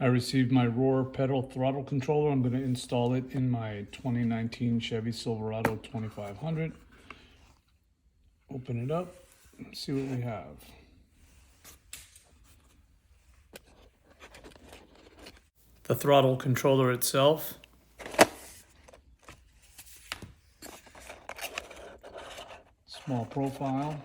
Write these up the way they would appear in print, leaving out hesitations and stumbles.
I received my RoarPedal Throttle controller. I'm going to install it in my 2019 Chevy Silverado 2500. Open it up and see what we have. The throttle controller itself. Small profile.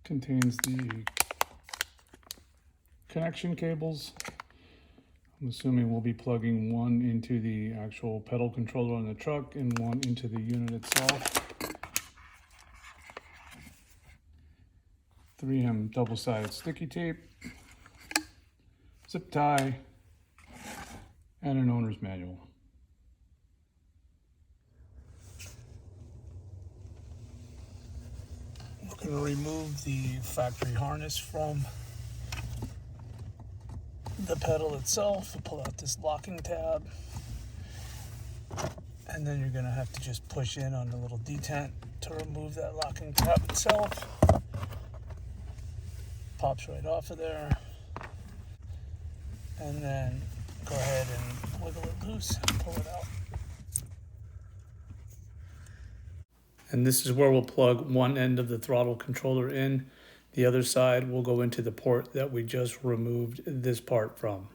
Contains the connection cables. I'm assuming we'll be plugging one into the actual pedal controller on the truck and one into the unit itself. 3M double-sided sticky tape, zip tie, and an owner's manual. We're going to remove the factory harness from the pedal itself. We'll pull out this locking tab, and then you're going to have to just push in on the little detent to remove that locking tab itself. Pops right off of there, and then go ahead and wiggle it loose and pull it out. And this is where we'll plug one end of the throttle controller in. The other side will go into the port that we just removed this part from.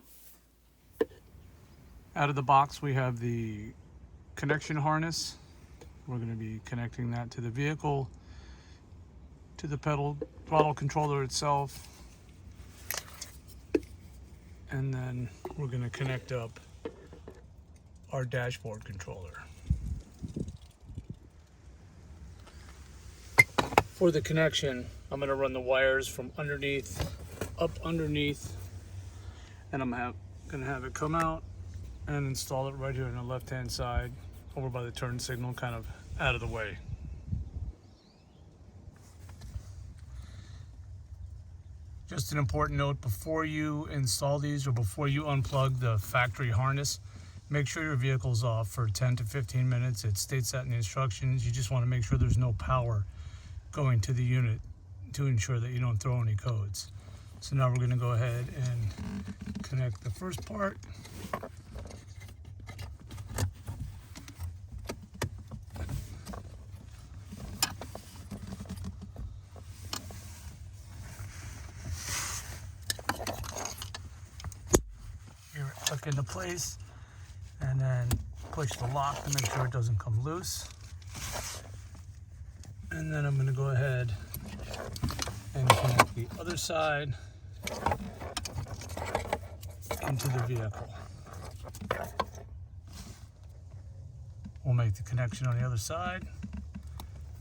Out of the box, we have the connection harness. We're going to be connecting that to the vehicle, to the pedal throttle controller itself, and then we're going to connect up our dashboard controller. For the connection, I'm going to run the wires from underneath, up underneath, and I'm going to have it come out and install it right here on the left-hand side, over by the turn signal, kind of out of the way. Just an important note, before you install these or before you unplug the factory harness, make sure your vehicle's off for 10 to 15 minutes. It states that in the instructions. You just want to make sure there's no power going to the unit to ensure that you don't throw any codes. So now we're going to go ahead and connect the first part. Here it tuck into place, and then push the lock to make sure it doesn't come loose. And then I'm going to go ahead and connect the other side into the vehicle. We'll make the connection on the other side,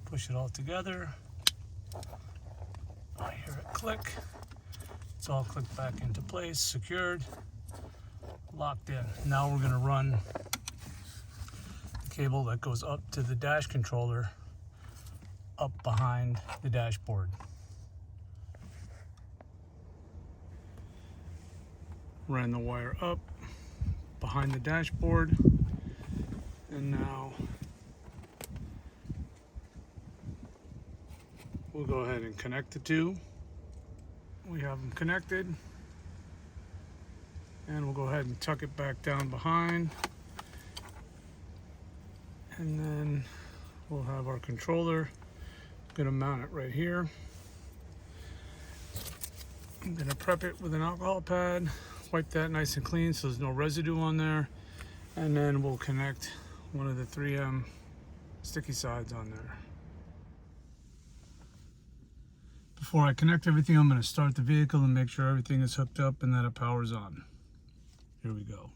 push it all together. I hear it click. It's all clicked back into place, secured, locked in. Now we're going to run the cable that goes up to the dash controller up behind the dashboard. Ran the wire up behind the dashboard, and now we'll go ahead and connect the two. We have them connected, and we'll go ahead and tuck it back down behind, and then we'll have our controller. I'm going to mount it right here. I'm going to prep it with an alcohol pad, wipe that nice and clean so there's no residue on there, and then we'll connect one of the 3M sticky sides on there. Before I connect everything, I'm going to start the vehicle and make sure everything is hooked up and that it powers on. Here we go.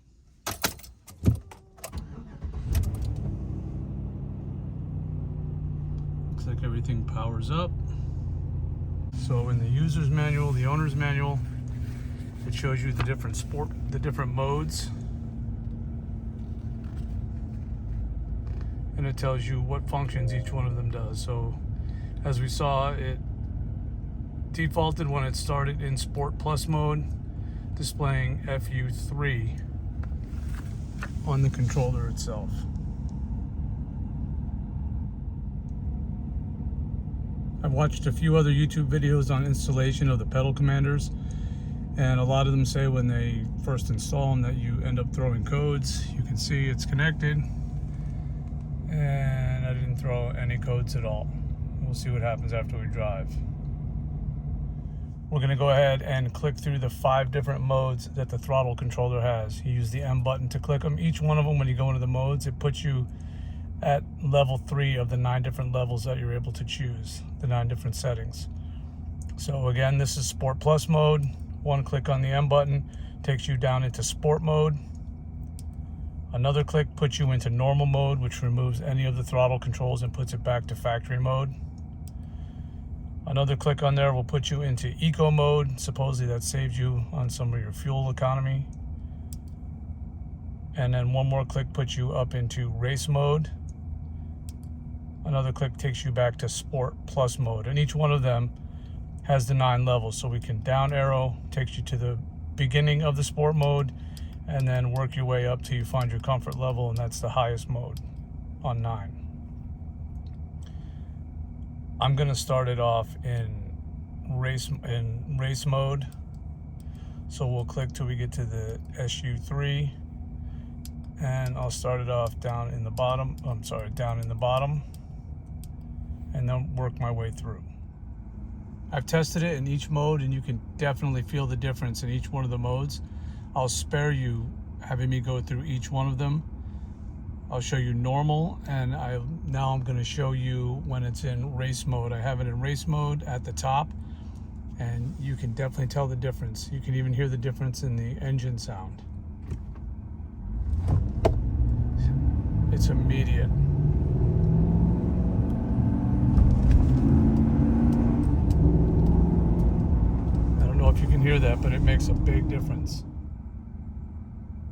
Looks like everything powers up. So in the user's manual, the owner's manual, it shows you the different modes, and it tells you what functions each one of them does. So as we saw, it defaulted when it started in Sport Plus mode, displaying FU3 on the controller itself. I've watched a few other YouTube videos on installation of the pedal commanders, and a lot of them say when they first install them that you end up throwing codes. You can see it's connected, and I didn't throw any codes at all. We'll see what happens after we drive. We're going to go ahead and click through the 5 different modes that the throttle controller has. You use the M button to click them. Each one of them, when you go into the modes, it puts you at level 3 of the 9 different levels that you're able to choose, the 9 different settings. So again, this is Sport Plus mode. One click on the M button takes you down into Sport mode. Another click puts you into normal mode, which removes any of the throttle controls and puts it back to factory mode. Another click on there will put you into eco mode. Supposedly that saves you on some of your fuel economy. And then one more click puts you up into race mode. Another click takes you back to Sport Plus mode. And each one of them has the 9 levels. So we can down arrow, takes you to the beginning of the sport mode, and then work your way up till you find your comfort level, and that's the highest mode on 9. I'm gonna start it off in race mode. So we'll click till we get to the SU3, and I'll start it off down in the bottom, and then work my way through. I've tested it in each mode, and you can definitely feel the difference in each one of the modes. I'll spare you having me go through each one of them. I'll show you normal, and now I'm going to show you when it's in race mode. I have it in race mode at the top, and you can definitely tell the difference. You can even hear the difference in the engine sound. It's immediate. I don't know if you can hear that, but it makes a big difference.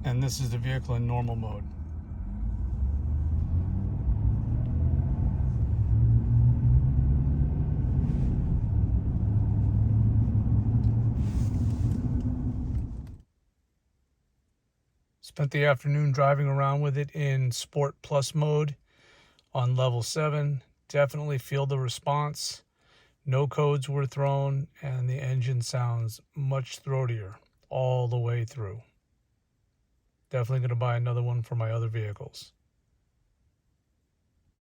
And this is the vehicle in normal mode. Spent the afternoon driving around with it in Sport Plus mode on level 7. Definitely feel the response. No codes were thrown, and the engine sounds much throatier all the way through. Definitely going to buy another one for my other vehicles.